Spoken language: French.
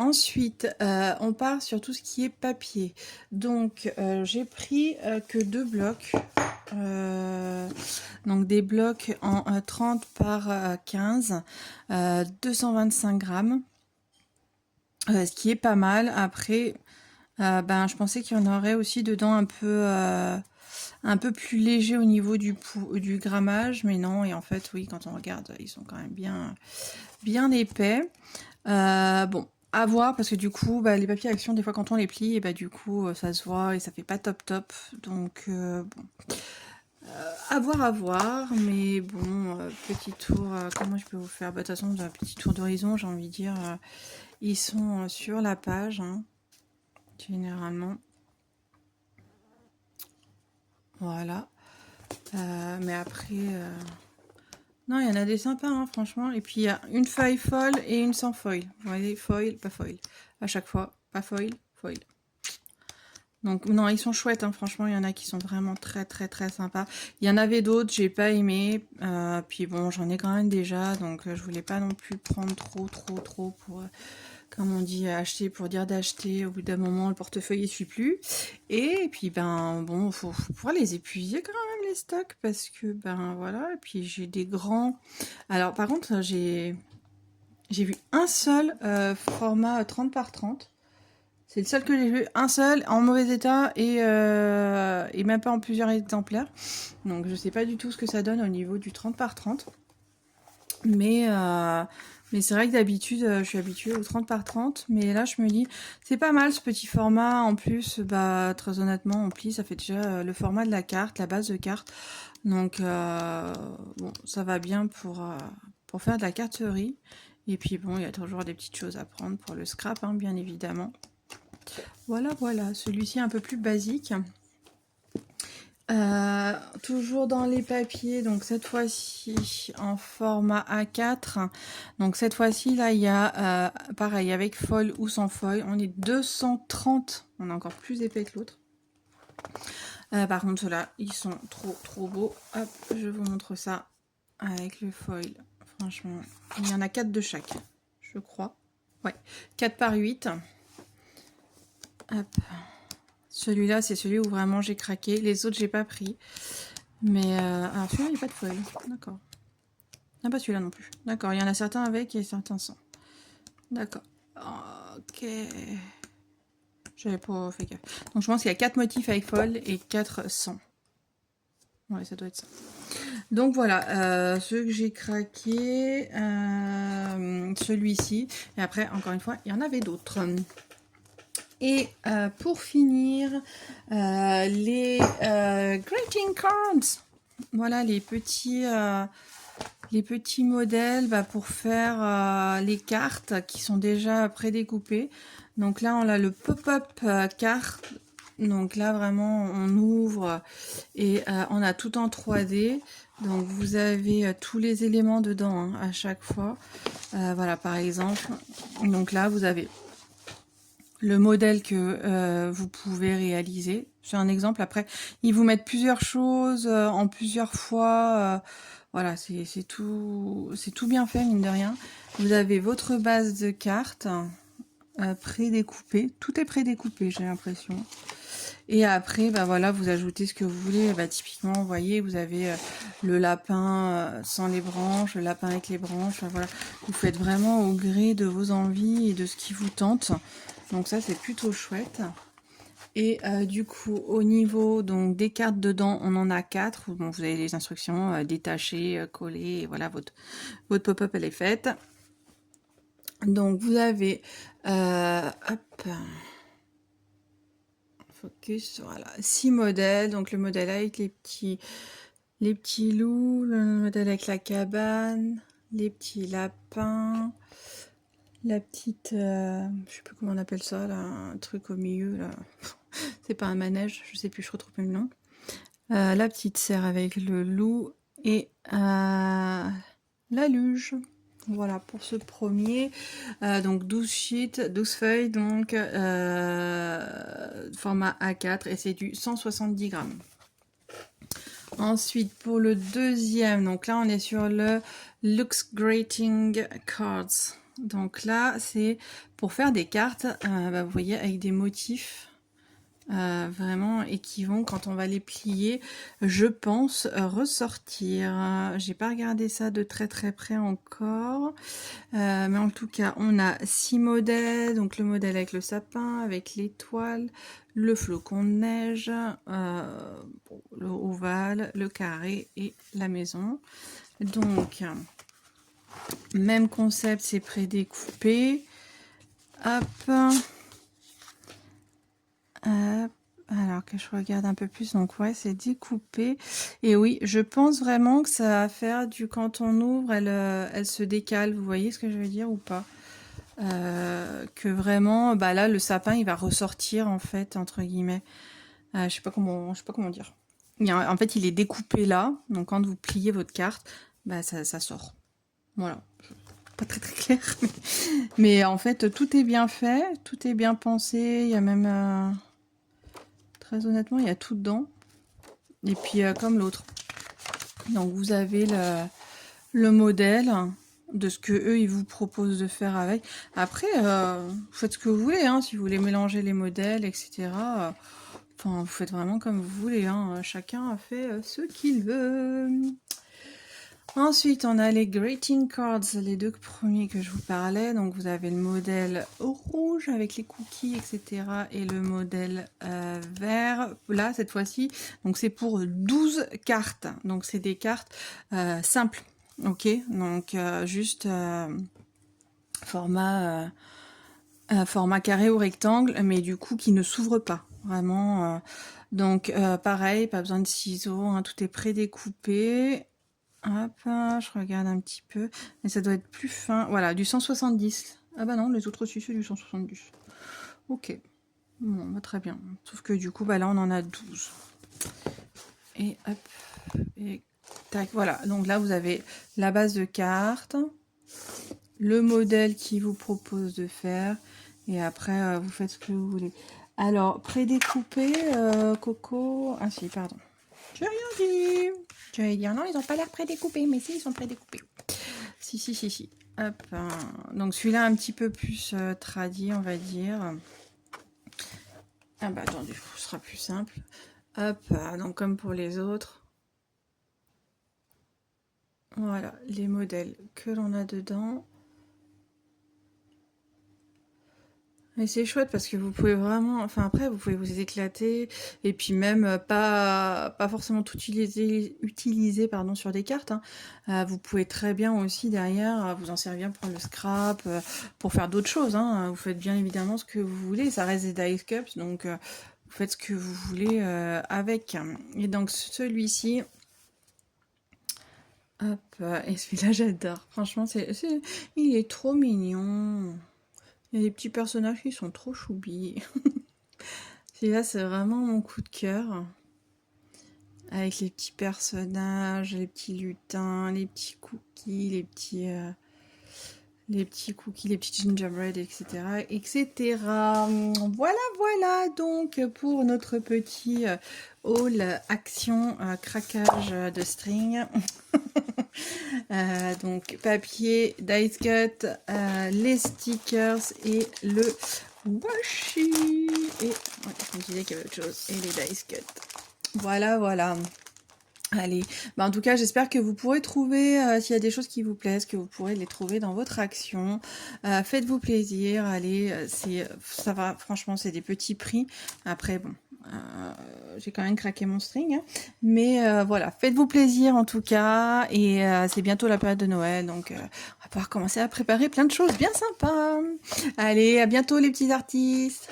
Ensuite, on part sur tout ce qui est papier. Donc, j'ai pris que 2 blocs. Donc, des blocs en 30 par 15, 225 grammes. Ce qui est pas mal. Après, ben, je pensais qu'il y en aurait aussi dedans un peu plus léger au niveau du grammage. Mais non, et en fait, oui, quand on regarde, ils sont quand même bien épais. Bon, à voir parce que du coup, bah, les papiers action, des fois quand on les plie, et bah, du coup, ça se voit et ça fait pas top top. Donc, bon, à voir. Mais bon, petit tour, comment je peux vous faire? Bah, de toute façon, un petit tour d'horizon, j'ai envie de dire, ils sont sur la page, hein, généralement. Voilà. Mais après, non, il y en a des sympas, hein, franchement. Et puis, il y a une feuille foil et une sans foil. Vous voyez, foil, pas foil. À chaque fois, pas foil, foil. Donc, non, ils sont chouettes, hein, franchement, il y en a qui sont vraiment très sympas. Il y en avait d'autres, j'ai pas aimé. Puis bon, j'en ai quand même déjà, donc je voulais pas non plus prendre trop pour, comme on dit, acheter pour dire d'acheter. Au bout d'un moment, le portefeuille ne suit plus. Et puis, ben, bon, faut pouvoir les épuiser quand même, les stocks, parce que, ben, voilà. Et puis, j'ai des grands... Alors, par contre, j'ai vu un seul format 30 par 30. C'est le seul que j'ai vu, un seul, en mauvais état et même pas en plusieurs exemplaires. Donc je sais pas du tout ce que ça donne au niveau du 30 par 30. Mais c'est vrai que d'habitude, je suis habituée au 30 par 30. Mais là, je me dis, c'est pas mal ce petit format. En plus, bah, très honnêtement, en pli, ça fait déjà le format de la carte, la base de carte. Donc, bon, ça va bien pour faire de la carterie. Et puis bon, il y a toujours des petites choses à prendre pour le scrap, hein, bien évidemment. Voilà, celui-ci un peu plus basique. Toujours dans les papiers, donc cette fois-ci en format A4. Donc cette fois-ci, là, il y a, pareil, avec foil ou sans foil. On est 230, on est encore plus épais que l'autre. Par contre, ceux-là, ils sont trop beaux. Hop, je vous montre ça avec le foil. Franchement, il y en a 4 de chaque, je crois. Ouais, 4 par 8. Hop. Celui-là, c'est celui où vraiment j'ai craqué. Les autres, j'ai pas pris. Mais, alors celui-là, il n'y a pas de foil. D'accord. Ah, pas celui-là non plus. D'accord, il y en a certains avec et certains sans. D'accord. Ok. J'avais pas fait gaffe. Donc, je pense qu'il y a 4 motifs avec foil et 4 sans. Ouais, ça doit être ça. Donc, voilà. Ceux que j'ai craqué. Celui-ci. Et après, encore une fois, il y en avait d'autres. Et pour finir, les greeting cards. Voilà les petits modèles pour faire les cartes qui sont déjà prédécoupées. Donc là, on a le pop-up carte. Donc là, vraiment, on ouvre et on a tout en 3D. Donc vous avez tous les éléments dedans, hein, à chaque fois. Voilà, par exemple. Donc là, vous avez le modèle que vous pouvez réaliser. C'est un exemple. Après, ils vous mettent plusieurs choses en plusieurs fois. Voilà, c'est tout bien fait, mine de rien. Vous avez votre base de cartes prédécoupée. Tout est prédécoupé, j'ai l'impression. Et après, bah voilà, vous ajoutez ce que vous voulez. Bah, typiquement, vous voyez, vous avez le lapin sans les branches, le lapin avec les branches. Voilà, vous faites vraiment au gré de vos envies et de ce qui vous tente. Donc ça, c'est plutôt chouette. Et du coup, au niveau donc des cartes dedans, on en a 4. Bon, vous avez les instructions détacher, coller. Et voilà, votre pop-up, elle est faite. Donc vous avez hop, focus, voilà, 6 modèles. Donc le modèle avec les petits loups, le modèle avec la cabane, les petits lapins, la petite, je sais plus comment on appelle ça, là, un truc au milieu, là. C'est pas un manège, je sais plus, je retrouve plus le nom. La petite serre avec le loup et la luge. Voilà pour ce premier. Donc 12 sheets, 12 feuilles, donc format A4 et c'est du 170 grammes. Ensuite, pour le deuxième, donc là on est sur le Looks Greeting Cards. Donc là, c'est pour faire des cartes, bah, vous voyez, avec des motifs vraiment et qui vont, quand on va les plier, je pense, ressortir. J'ai pas regardé ça de très très près encore. Mais en tout cas, on a 6 modèles. Donc le modèle avec le sapin, avec l'étoile, le flocon de neige, le ovale, le carré et la maison. Donc, même concept, c'est prédécoupé. Hop. Alors que je regarde un peu plus, donc ouais, c'est découpé. Et oui, je pense vraiment que ça va faire du, quand on ouvre, elle se décale. Vous voyez ce que je veux dire ou pas? Que vraiment, bah là, le sapin, il va ressortir en fait, entre guillemets. Je sais pas comment dire. En fait, il est découpé là, donc quand vous pliez votre carte, bah ça sort. Voilà. Pas très très clair, mais en fait, tout est bien fait, tout est bien pensé. Il y a même très honnêtement, il y a tout dedans. Et puis, comme l'autre. Donc, vous avez le modèle de ce que eux ils vous proposent de faire avec. Après, vous faites ce que vous voulez, hein, si vous voulez mélanger les modèles, etc. Enfin, vous faites vraiment comme vous voulez. Hein. Chacun fait ce qu'il veut. Ensuite, on a les greeting cards, les deux premiers que je vous parlais. Donc, vous avez le modèle rouge avec les cookies, etc. Et le modèle vert. Là, cette fois-ci, donc c'est pour 12 cartes. Donc, c'est des cartes simples. Ok, donc juste format carré ou rectangle, mais du coup, qui ne s'ouvre pas. Vraiment. Donc, pareil, pas besoin de ciseaux. Hein, tout est prédécoupé. Hop, je regarde un petit peu. Mais ça doit être plus fin. Voilà, du 170. Ah bah non, les autres aussi, c'est du 170. Ok. Bon, bah très bien. Sauf que du coup, bah là, on en a 12. Et hop. Et tac, voilà. Donc là, vous avez la base de carte. Le modèle qui vous propose de faire. Et après, vous faites ce que vous voulez. Alors, prédécoupé, Coco... Ah si, pardon. J'ai rien dit. J'allais dire non, ils n'ont pas l'air prédécoupés, mais si, ils sont prédécoupés. Si. Hop. Donc celui-là un petit peu plus tradi, on va dire. Ah bah attendez, ce sera plus simple. Hop, donc comme pour les autres. Voilà, les modèles que l'on a dedans. Mais c'est chouette parce que vous pouvez vraiment, enfin après vous pouvez vous éclater et puis même pas forcément tout utiliser pardon sur des cartes. Hein. Vous pouvez très bien aussi derrière vous en servir pour le scrap, pour faire d'autres choses. Hein. Vous faites bien évidemment ce que vous voulez. Ça reste des dice cups donc vous faites ce que vous voulez avec. Et donc celui-ci, hop, et celui-là j'adore. Franchement il est trop mignon. Il y a des petits personnages qui sont trop choubis. Celui-là, c'est vraiment mon coup de cœur. Avec les petits personnages, les petits lutins, les petits cookies, les petits cookies, les petits gingerbread, etc. etc. Voilà, donc pour notre petit haul action craquage de string. Donc papier, dice cut, les stickers et le washi. Et ouais, je me disais qu'il y avait autre chose. Et les dice cut. Voilà. Allez, bah en tout cas, j'espère que vous pourrez trouver, s'il y a des choses qui vous plaisent, que vous pourrez les trouver dans votre action. Faites-vous plaisir, allez, ça va, franchement, c'est des petits prix. Après, bon, j'ai quand même craqué mon string. Hein. Mais voilà, faites-vous plaisir en tout cas. Et c'est bientôt la période de Noël, donc on va pouvoir commencer à préparer plein de choses bien sympas. Allez, à bientôt les petits artistes.